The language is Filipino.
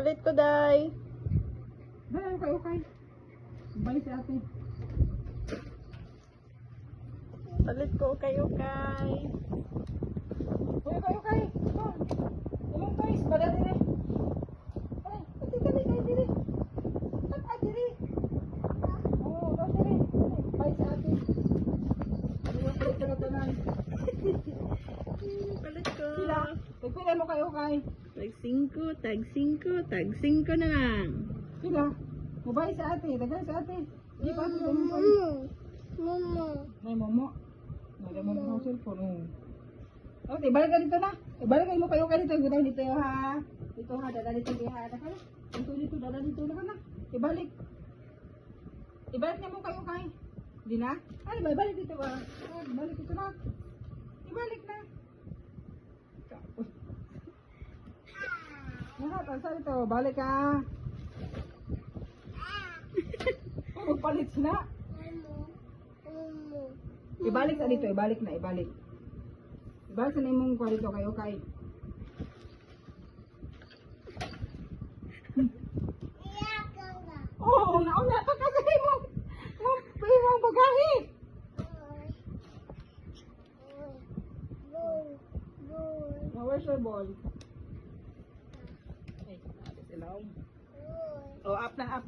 Palit ko, day. Dala, okay. Balik si ate. Palit ko, okay. Okay. Ilang guys, bala din eh. Ay, dali, dali. Ay, dali. Oo, dali. Bye sa ate. Palit ko na tanan. Palit ko. Sila, pagpila mo kayo kay. Tag 5 na lang. Sila, mabay sa ate, dagan sa ate. Di pa ate, dagan sa May momo. Nalaman mo sa cellphone. Okay, balik ka dito na. Balik mo kayo dito. Gudang dito ha. Dito ha, dada dito ha. Dito, dada dito na ka na. Ibalik. Ibalik niya mo kayo kay. Di na? Ay, balik dito ba? Balik dito na. Ibalik na. Tansa dito. Balik ka. Magpalit sila. Ibalik sa dito. Ibalik na. Ibalik sa nimong kwa dito kayo kay. Oh, nauna pa kasi mong bagahe. Where's your ball? Ay, sila. Oh, up na up.